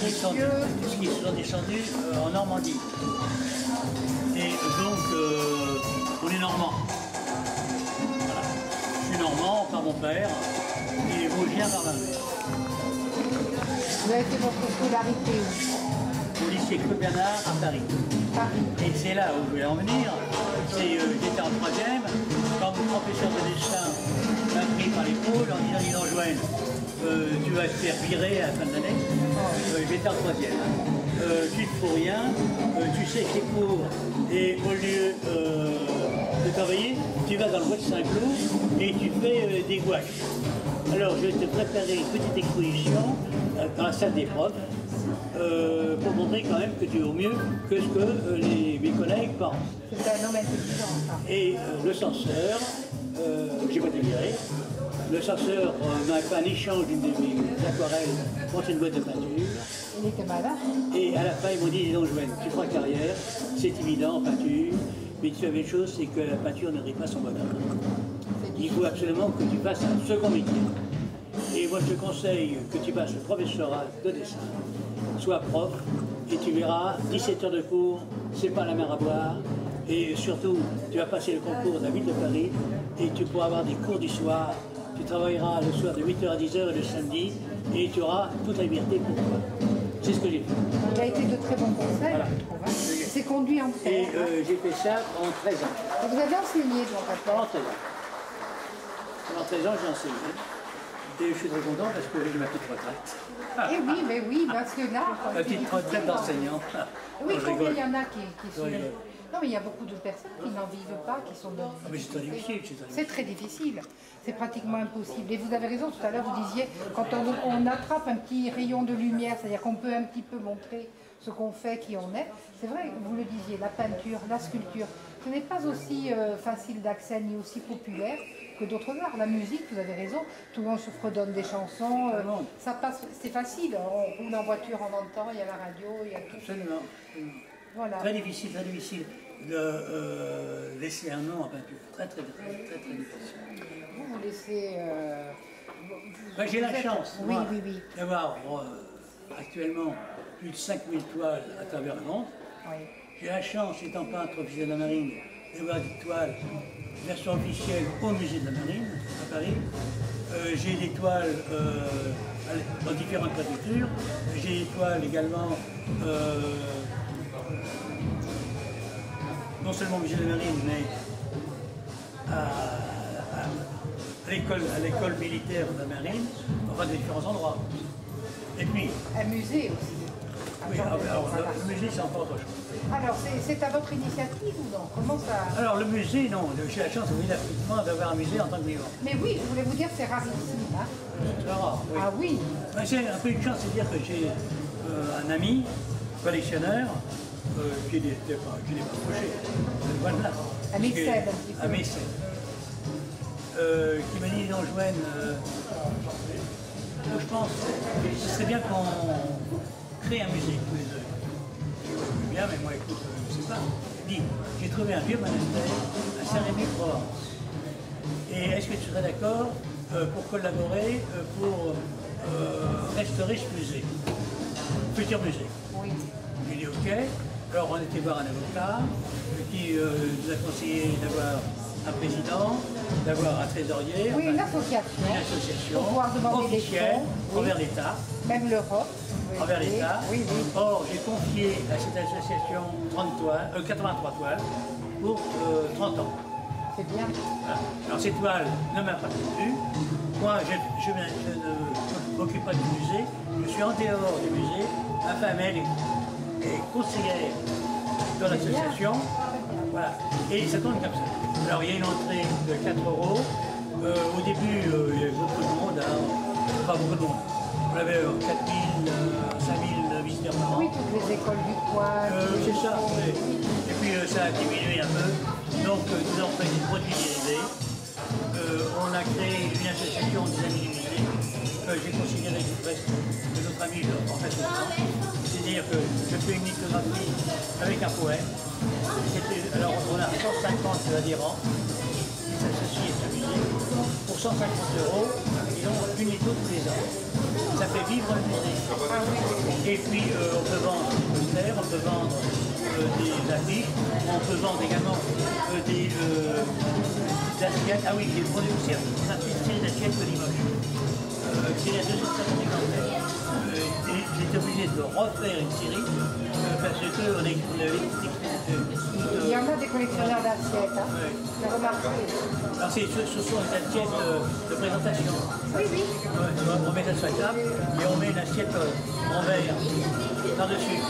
qui sont descendus en Normandie. Et donc, on est normand. Voilà. Je suis normand par mon père et vosgien par ma mère. Vous avez fait votre scolarité où? Au lycée Claude Bernard à Paris. Et c'est là où je voulais en venir. J'étais en troisième, quand mon professeur de dessin m'a pris par l'épaule en disant « Dis Joël, tu vas te faire virer à la fin de l'année ». J'étais en troisième. Tu ne fous rien, tu sais que tes cours, et au lieu de travailler, tu vas dans le bois de Saint-Cloud et tu fais des gouaches. Alors je vais te préparer une petite exposition dans la salle des profs pour montrer quand même que tu es au mieux que ce que mes collègues pensent. C'est un homme intelligent, ça. Et le censeur, j'ai pas été viré, le censeur m'a fait un échange d'une de mes aquarelles contre une boîte de peinture. Il était malin. Et à la fin, ils m'ont dit, dis donc Joël, tu feras carrière, c'est évident en peinture, mais tu sais une chose, c'est que la peinture ne rime pas son bonheur. Il faut absolument que tu fasses un second métier. Et moi, je te conseille que tu passes le professorat de dessin, sois prof, et tu verras, 17 heures de cours, c'est pas la mer à boire. Et surtout, tu vas passer le concours de la ville de Paris, et tu pourras avoir des cours du soir. Tu travailleras le soir de 8h à 10h et le samedi, et tu auras toute la liberté pour toi. C'est ce que j'ai fait. Il a été de très bons conseils. Voilà. C'est conduit en fait. Et j'ai fait ça en 13 ans. Et vous avez enseigné, donc, Pendant 13 ans. Pendant 13 ans, j'ai enseigné. Et je suis très content parce que j'ai ma petite retraite. Eh oui, mais oui, parce que là... Ma petite retraite d'enseignant. Oui, Non, je combien rigole. il y en a qui sont... rigole. Non, mais il y a beaucoup de personnes qui n'en vivent pas, qui sont dans... Mais c'est très difficile, C'est très difficile. C'est pratiquement impossible. Et vous avez raison, tout à l'heure, vous disiez, quand on attrape un petit rayon de lumière, c'est-à-dire qu'on peut un petit peu montrer ce qu'on fait, qui on est, c'est vrai, vous le disiez, la peinture, la sculpture, ce n'est pas aussi facile d'accès ni aussi populaire que d'autres arts. La musique, vous avez raison, tout le monde se fredonne des chansons, ça passe, c'est facile, on roule en voiture, on entend, il y a la radio, il y a tout. Absolument. Voilà. Très difficile de laisser un nom en peinture. Très difficile. Vous laissez... J'ai la chance Oui, moi, oui, oui. d'avoir actuellement plus de 5000 toiles à travers le monde. Oui. J'ai la chance, étant peintre officier de la marine, d'avoir des toiles version officielle au musée de la marine à Paris. J'ai des toiles dans différentes préfectures. J'ai des toiles également non seulement au musée de la marine, mais à l'école militaire de la marine, enfin de différents endroits. Et puis... Un musée aussi. Oui, alors le musée c'est encore autre chose. Alors c'est à votre initiative ou non? Comment ça... Alors le musée, non, j'ai la chance, oui, d'avoir un musée en tant que vivant. Mais oui, je voulais vous dire c'est rarissime. Hein? C'est rare, oui. Ah oui. Ben, j'ai un peu une chance, c'est-à-dire que j'ai un ami, collectionneur, qui n'est pas approché. Voilà. Un mécène. Un mécène. Qui m'a dit, non, Joël, je pense que ce serait bien qu'on crée un musée tous les deux. Je dis, bien, mais moi, écoute, je ne sais pas. Il dit, j'ai trouvé un vieux monastère à Saint-Rémy-de-Provence. Et est-ce que tu serais d'accord pour collaborer pour restaurer ce musée, futur musée? Oui. J'ai dit ok. Alors on était voir un avocat qui nous a conseillé d'avoir un président, d'avoir un trésorier. Oui, enfin, une association. Pour pouvoir demander des officielle fonds, envers oui. l'État. Même l'Europe. Oui, Envers l'État. Oui, oui. Or, j'ai confié à cette association 83 toiles pour 30 ans. C'est bien. Voilà. Alors cette toile ne m'appartient plus. Moi, je ne m'occupe pas du musée. Je suis en dehors du musée. Ma femme, elle, est conseillère dans l'association. Voilà. Et ça tourne comme ça. Alors il y a une entrée de 4 €. Au début, il y avait beaucoup de monde. Hein. Pas beaucoup de monde. On avait 4 000, 5 000 visiteurs par an. Oui, toutes les écoles du coin. C'est ça. Oui. Et puis ça a diminué un peu. Donc nous avons fait des produits dérivés. On a créé une association des amis du musée que j'ai considéré presque de notre ami en fait. C'est-à-dire que je fais une lithographie avec un poème. Alors on a 150 adhérents qui s'associent à ce musée. Pour 150 €, ils ont une litho tous les ans. Ça fait vivre le musée. Et puis on peut vendre des posters, on peut vendre des affiches, on peut vendre également des assiettes. Ah oui, des produits aussi, une série d'assiettes de Limoges. C'est la 250 exemplaires. J'étais obligé de refaire une série parce qu'on il y en a des collectionneurs d'assiettes, hein. Ouais. J'ai remarqué. Alors ce sont des assiettes de présentation. Oui, oui. Ouais, on met ça sur la table et on met une assiette en verre par-dessus.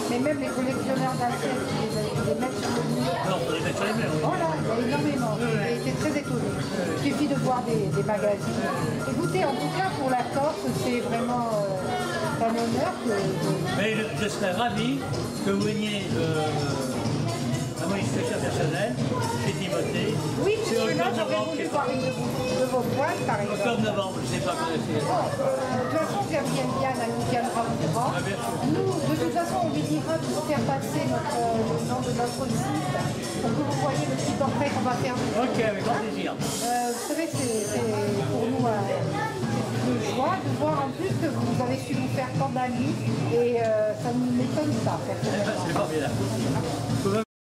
Mais même les collectionneurs d'assiettes, ils les mettent sur le mur. Non, on les met sur les murs. Oui. Voilà, il y a énormément. J'ai été très étonnée. Il suffit de voir des magazines. Écoutez, en tout cas, pour la Corse, c'est vraiment un honneur que... Mais je serais ravi que vous veniez à mon inspection personnelle, chez Timothée. Oui, c'est parce que là, octobre, j'aurais voulu voir une de vos poils, par exemple. octobre-novembre, je ne sais pas quand c'est. De toute façon, Gabriel Diane, elle nous tiendra au courant. Ah, bien sûr. Nous, de toute façon, on lui dira de faire passer le nom de notre site pour que vous voyez le petit portrait qu'on va faire. Ok, avec grand plaisir. Vous savez, c'est pour nous une joie de voir en plus que vous avez su nous faire tant d'amis et ça ne m'étonne pas, personnellement. C'est pas bien là.